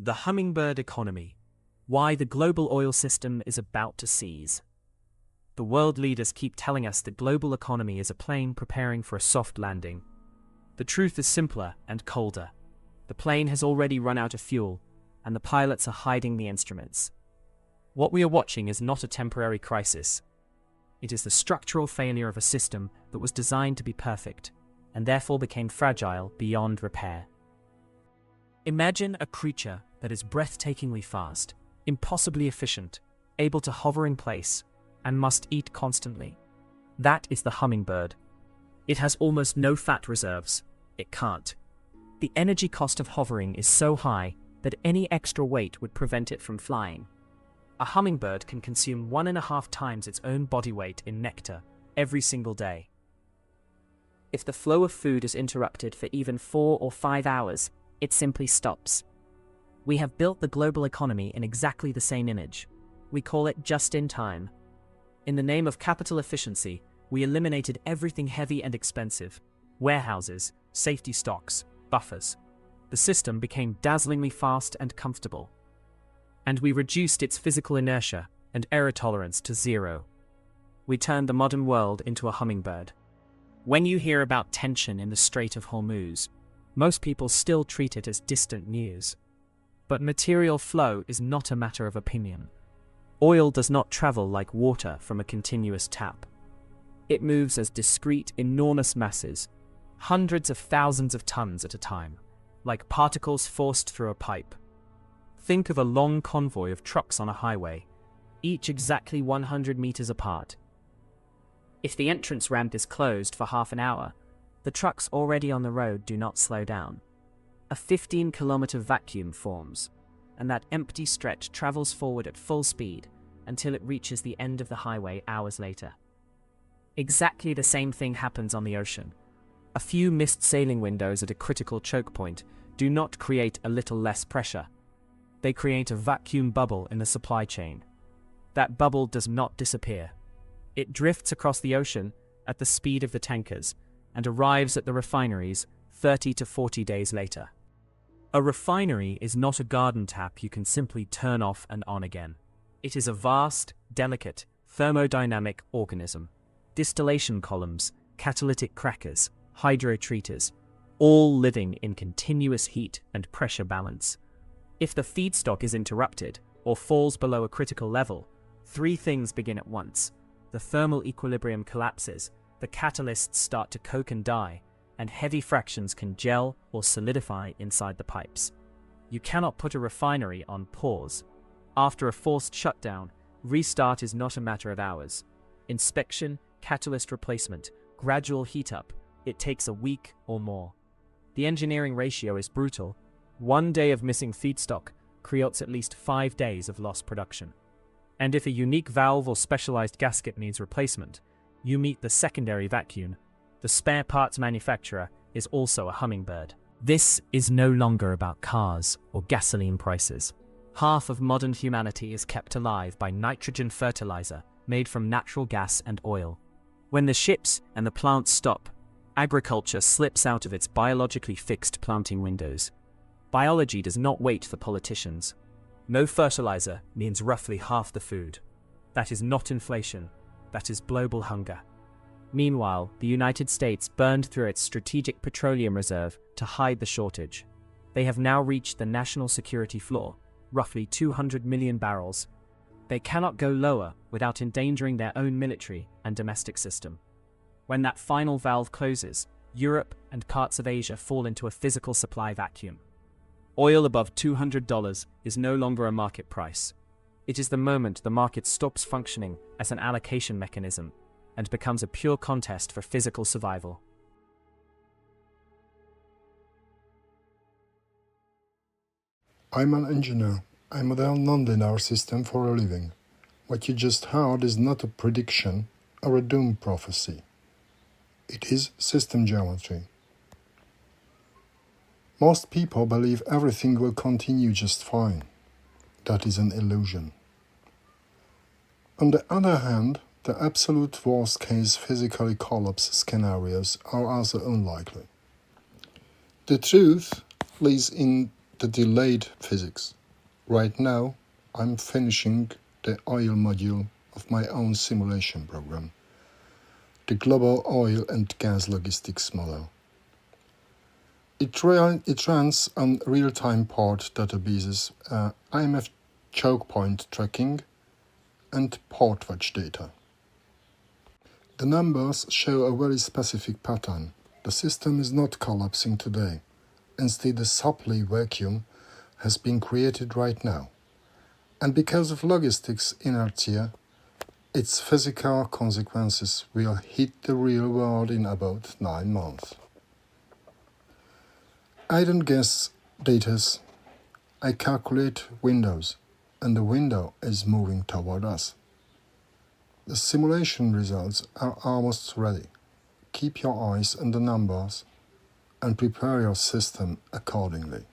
The Hummingbird economy. Why the global oil system is about to seize. The world leaders keep telling us the global economy is a plane preparing for a soft landing. The truth is simpler and colder. The plane has already run out of fuel, and the pilots are hiding the instruments. What we are watching is not a temporary crisis. It is the structural failure of a system that was designed to be perfect, and therefore became fragile beyond repair. Imagine a creature that is breathtakingly fast, impossibly efficient, able to hover in place, and must eat constantly. That is the hummingbird. It has almost no fat reserves. It can't. The energy cost of hovering is so high that any extra weight would prevent it from flying. A hummingbird can consume 1.5 times its own body weight in nectar every single day. If the flow of food is interrupted for even 4 or 5 hours, it simply stops. We have built the global economy in exactly the same image. We call it just in time. In the name of capital efficiency, we eliminated everything heavy and expensive: warehouses, safety stocks, buffers. The system became dazzlingly fast and comfortable. And we reduced its physical inertia and error tolerance to 0. We turned the modern world into a hummingbird. When you hear about tension in the Strait of Hormuz, most people still treat it as distant news. But material flow is not a matter of opinion. Oil does not travel like water from a continuous tap. It moves as discrete, enormous masses, hundreds of thousands of tons at a time, like particles forced through a pipe. Think of a long convoy of trucks on a highway, each exactly 100 meters apart. If the entrance ramp is closed for half an hour, the trucks already on the road do not slow down. A 15-kilometer vacuum forms, and that empty stretch travels forward at full speed until it reaches the end of the highway hours later. Exactly the same thing happens on the ocean. A few missed sailing windows at a critical choke point do not create a little less pressure. They create a vacuum bubble in the supply chain. That bubble does not disappear. It drifts across the ocean at the speed of the tankers and arrives at the refineries 30 to 40 days later. A refinery is not a garden tap you can simply turn off and on again. It is a vast, delicate, thermodynamic organism. Distillation columns, catalytic crackers, hydrotreaters, all living in continuous heat and pressure balance. If the feedstock is interrupted or falls below a critical level, 3 things begin at once. The thermal equilibrium collapses, the catalysts start to coke and die, and heavy fractions can gel or solidify inside the pipes. You cannot put a refinery on pause. After a forced shutdown, restart is not a matter of hours. Inspection, catalyst replacement, gradual heat up, it takes a week or more. The engineering ratio is brutal. 1 day of missing feedstock creates at least 5 days of lost production. And if a unique valve or specialized gasket needs replacement, you meet the secondary vacuum. The spare parts manufacturer is also a hummingbird. This is no longer about cars or gasoline prices. Half of modern humanity is kept alive by nitrogen fertilizer made from natural gas and oil. When the ships and the plants stop, agriculture slips out of its biologically fixed planting windows. Biology does not wait for politicians. No fertilizer means roughly half the food. That is not inflation. That is global hunger. Meanwhile, the United States burned through its strategic petroleum reserve to hide the shortage. They have now reached the national security floor, roughly 200 million barrels. They cannot go lower without endangering their own military and domestic system. When that final valve closes, Europe and parts of Asia fall into a physical supply vacuum. Oil above $200 is no longer a market price. It is the moment the market stops functioning as an allocation mechanism and becomes a pure contest for physical survival. I'm an engineer. I model nonlinear systems for a living. What you just heard is not a prediction or a doom prophecy. It is system geometry. Most people believe everything will continue just fine. That is an illusion. On the other hand, the absolute worst-case physically collapse scenarios are also unlikely. The truth lies in the delayed physics. Right now, I'm finishing the oil module of my own simulation program, the global oil and gas logistics model. It runs on real-time port databases, IMF Chokepoint tracking, and PortWatch data. The numbers show a very specific pattern. The system is not collapsing today. Instead, a supply vacuum has been created right now. And because of logistics inertia, its physical consequences will hit the real world in about 9 months. I don't guess datas, I calculate windows, and the window is moving toward us. The simulation results are almost ready. Keep your eyes on the numbers and prepare your system accordingly.